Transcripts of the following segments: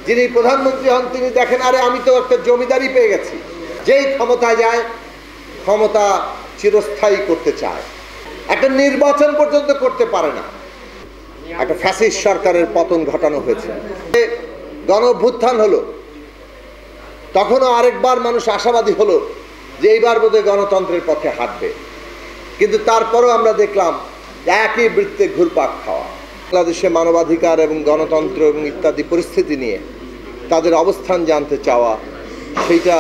যিনি প্রধানমন্ত্রী হন তিনি দেখেন, আরে আমি তো একটা জমিদারি পেয়ে গেছি। যেই ক্ষমতায় যায় ক্ষমতা চিরস্থায়ী করতে চায়, একটা নির্বাচন পর্যন্ত করতে পারে না। একটা ফ্যাসিস্ট সরকারের পতন ঘটানো হয়েছে। গণ অভ্যুত্থান হলো, তখনও আরেকবার মানুষ আশাবাদী হলো যে এইবার বোধহয় গণতন্ত্রের পক্ষে হাঁটবে, কিন্তু তারপরও আমরা দেখলাম একই বৃত্তে ঘুরপাক খাওয়া। বাংলাদেশে মানবাধিকার এবং গণতন্ত্র এবং ইত্যাদি পরিস্থিতি নিয়ে তাদের অবস্থান জানতে চাওয়া, সেইটা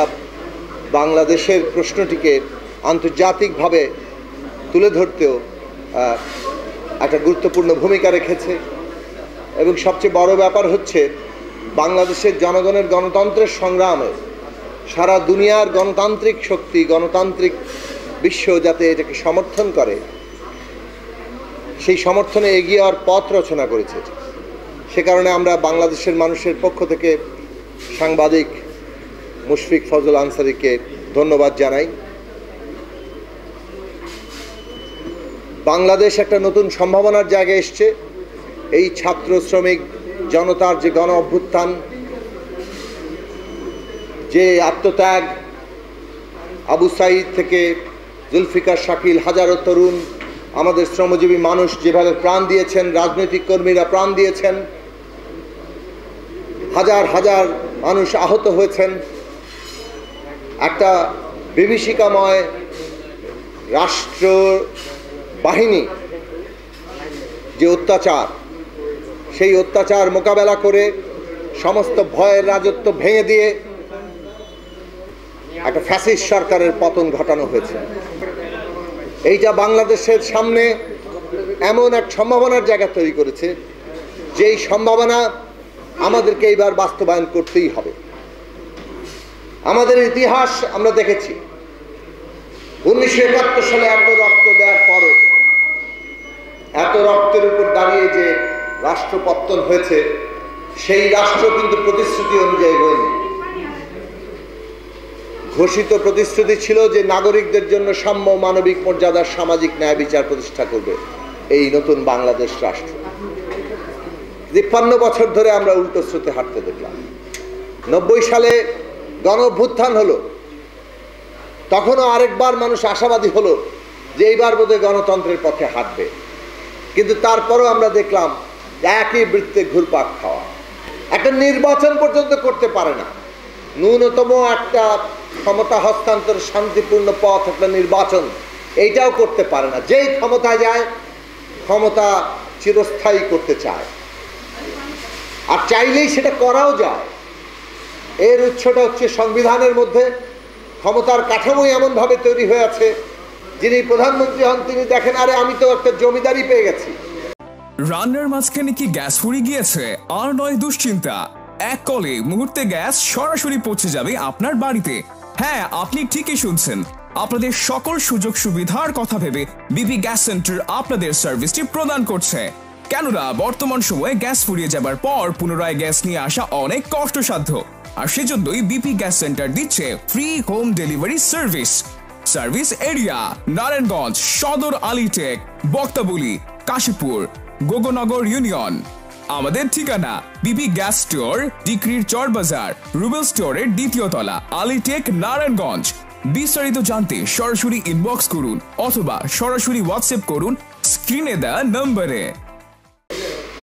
বাংলাদেশের প্রশ্নটিকে আন্তর্জাতিকভাবে তুলে ধরতেও একটা গুরুত্বপূর্ণ ভূমিকা রেখেছে। এবং সবচেয়ে বড় ব্যাপার হচ্ছে বাংলাদেশের জনগণের গণতন্ত্রের সংগ্রামে সারা দুনিয়ার গণতান্ত্রিক শক্তি, গণতান্ত্রিক বিশ্ব যাতে এটাকে সমর্থন করে, সেই সমর্থনে এগিয়ে যাওয়ার পথ রচনা করেছে। সে কারণে আমরা বাংলাদেশের মানুষের পক্ষ থেকে সাংবাদিক মুশফিক ফজল আনসারীকে ধন্যবাদ জানাই। বাংলাদেশ একটা নতুন সম্ভাবনার জায়গায় এসছে। এই ছাত্র শ্রমিক জনতার যে গণ অভ্যুত্থান, যে আত্মত্যাগ, আবু সাঈদ থেকে জুলফিকার শাকিল, হাজারো তরুণ, আমাদের শ্রমজীবী মানুষ যেভাবে প্রাণ দিয়েছেন, রাজনৈতিক কর্মীরা প্রাণ দিয়েছেন, হাজার হাজার মানুষ আহত হয়েছেন, একটা বিভীষিকাময় রাষ্ট্র বাহিনী যে অত্যাচার, সেই অত্যাচার মোকাবেলা করে সমস্ত ভয়ের রাজত্ব ভেঙে দিয়ে একটা ফ্যাসিস্ট সরকারের পতন ঘটানো হয়েছে। এইটা বাংলাদেশের সামনে এমন এক সম্ভাবনার জায়গা তৈরি করেছে, যেই সম্ভাবনা আমাদেরকে এইবার বাস্তবায়ন করতেই হবে। আমাদের ইতিহাস আমরা দেখেছি, 1971 সালে এত রক্ত দেওয়ার পরও, এত রক্তের উপর দাঁড়িয়ে যে রাষ্ট্র পত্তন হয়েছে, সেই রাষ্ট্র কিন্তু প্রতিশ্রুতি অনুযায়ী হয়নি। ঘোষিত প্রতিশ্রুতি ছিল যে নাগরিকদের জন্য সাম্য, মানবিক মর্যাদার সামাজিক ন্যায় বিচার প্রতিষ্ঠা করবে এই নতুন বাংলাদেশ রাষ্ট্র। 53 বছর ধরে আমরা উল্টো স্রোতে হাঁটতে দেখলাম। 90 সালে গণ অভ্যুত্থান হলো, তখনও আরেকবার মানুষ আশাবাদী হলো যে এইবার বোধহয় গণতন্ত্রের পক্ষে হাঁটবে, কিন্তু তারপরও আমরা দেখলাম একই বৃত্তে ঘুরপাক খাওয়া। একটা নির্বাচন পর্যন্ত করতে পারে না, ন্যূনতম একটা ক্ষমতা হস্তান্তর শান্তিপূর্ণ পথ, একটা নির্বাচন, এইটাও করতে পারে না। যেই ক্ষমতায় যায় ক্ষমতা চিরস্থায়ী করতে চায়, আর চাইলেই সেটা করাও যায়। এর উৎসটা হচ্ছে সংবিধানের মধ্যে। ক্ষমতার কাঠামোই এমনভাবে তৈরি হয়ে আছে, যিনি প্রধানমন্ত্রী হন তিনি দেখেন, আরে আমি তো একটা জমিদারি পেয়ে গেছি। রান্নার মাঝখানে কি গ্যাস ফুরিয়ে গিয়েছে? আর নয় দুশ্চিন্তা, এক কলে মুহূর্তে গ্যাস সরাসরি পৌঁছে যাবে আপনার বাড়িতে। হ্যাঁ, আপনি ঠিকই শুনছেন। আপনাদের সকল সুযোগ সুবিধার কথা ভেবে বিপি গ্যাস সেন্টার আপনাদের সার্ভিসটি প্রদান করছে। কেননা বর্তমান সময়ে গ্যাস ফুরিয়ে যাবার পর পুনরায় গ্যাস নিয়ে আসা অনেক কষ্টসাধ্য, আর সেজন্যই বিপি গ্যাস সেন্টার দিচ্ছে free home delivery service. Service area: Narayanganj সদর, আলিটেক, বক্তাবলী, কাশীপুর, গোগনগর ইউনিয়ন। আমাদের ঠিকানা বিপি গ্যাস স্টোর, ডিক্রির চর বাজার, রুবেল স্টোরের 2য় তলা, আলিটেক, নারায়ণগঞ্জ। বিস্তারিত জানতে সরাসরি ইনবক্স করুন অথবা সরাসরি হোয়াটসঅ্যাপ করুন স্ক্রিনে দেওয়া নম্বরে।